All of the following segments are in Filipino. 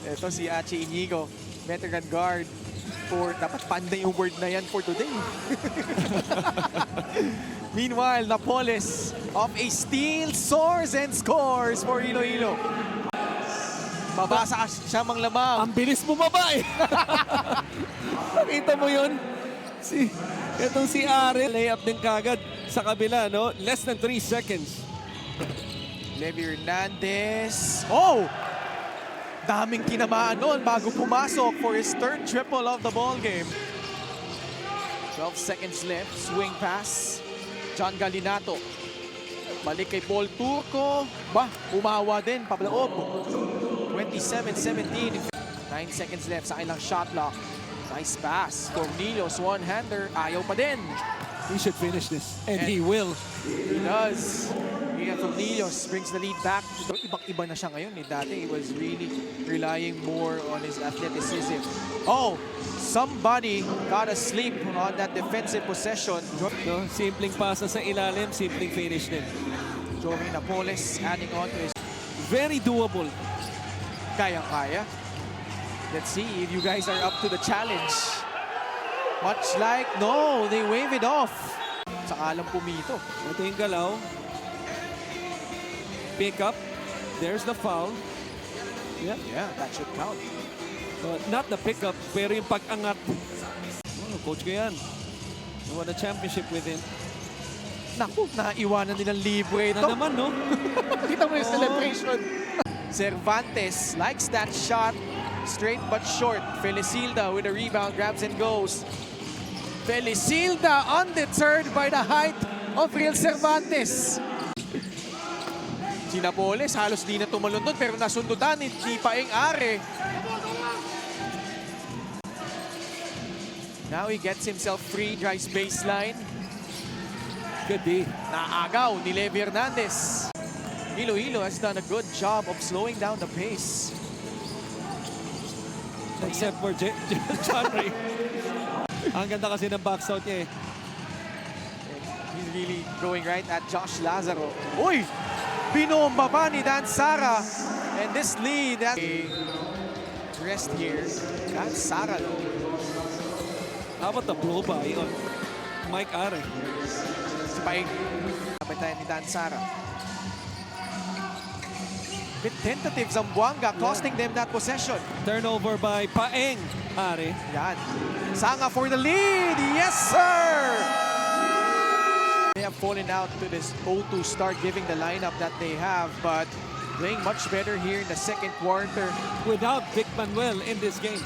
Ito si Achi Inigo, veteran guard. Dapat panda yung word na yan for today. Meanwhile, Napoles off a steal, soars and scores for Iloilo. Babasa siya mang lamang. Ang bilis bumaba eh. Nakita mo yun? Itong si Are, layup din kagad sa kabila, no? Less than 3 seconds. Levi Hernandez. Oh! Daming tinamaan noon bago pumasok for his third triple of the ball game. 12 seconds left. Swing pass. John Galinato. Balik kay Paul Turco. Umawa din. Pabloob. 27-17. 9 seconds left sa kanilang shot clock. Nice pass. Cornelius, one-hander. Ayaw pa din. He should finish this. And he will. He does. Ian Cornelius brings the lead back. Ibang-iba na siya ngayon. Dati, he was really relying more on his athleticism. Oh, somebody got asleep on that defensive possession. No, simpleng pasa sa ilalim, simpleng finish din. Joey Napoles adding on to his... Very doable. Kayang-kaya. Let's see if you guys are up to the challenge. Much like, no, they wave it off. Saka alam pumito. Ito yung galaw. Pick up. There's the foul. Yeah, that should count. Not the pickup, pero yung pag-angat. Oh, coach ko yan. You won a championship with him. Naku, naiwanan nilang libre ito. Na naman, no? Kita mo yung celebration. Cervantes likes that shot. Straight but short. Felicilda with a rebound, grabs and goes. Felicilda undeterred by the height of Real Cervantes. Si Napoles halos di na tumalon doon pero nasundutan ni Paeng Are. Now he gets himself free, drives baseline. Good D. Naagaw ni Levi Hernandez. Iloilo has done a good job of slowing down the pace. Except for John Ray. Ang ganda kasi ng box out niya eh. He's really going right at Josh Lazaro. Uy! Binomba pa ni Dan Sara. And this lead, that rest here. Dan Sara though. How about the blow-by on Mike Are? Si Paeng. Kapit tayo ni Dan Sara. Bit tentative Zamboanga, costing them that possession. Turnover by Paeng Are. Yan. Sanga for the lead. Yes, sir! They have fallen out to this 0-2 start, giving the lineup that they have, but playing much better here in the second quarter. Without Vic Manuel in this game.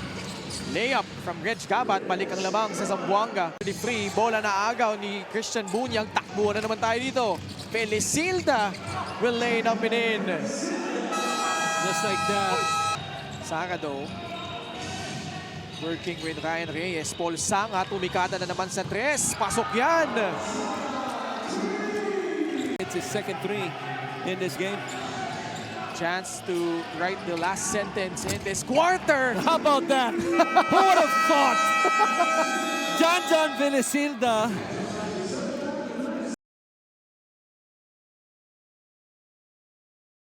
Layup from Reg Gabat, balik ang lamang sa Zamboanga. Free, bola na agaw ni Christian Bunyang. Takbo na naman tayo dito. Felicilda will lay it up and in. Just like that. Sarado. Working with Ryan Reyes. Paul Sanga, tumikada na naman sa tres. Pasok yan! It's his second three in this game. Chance to write the last sentence in this quarter. How about that? Who would have thought? John Felicilda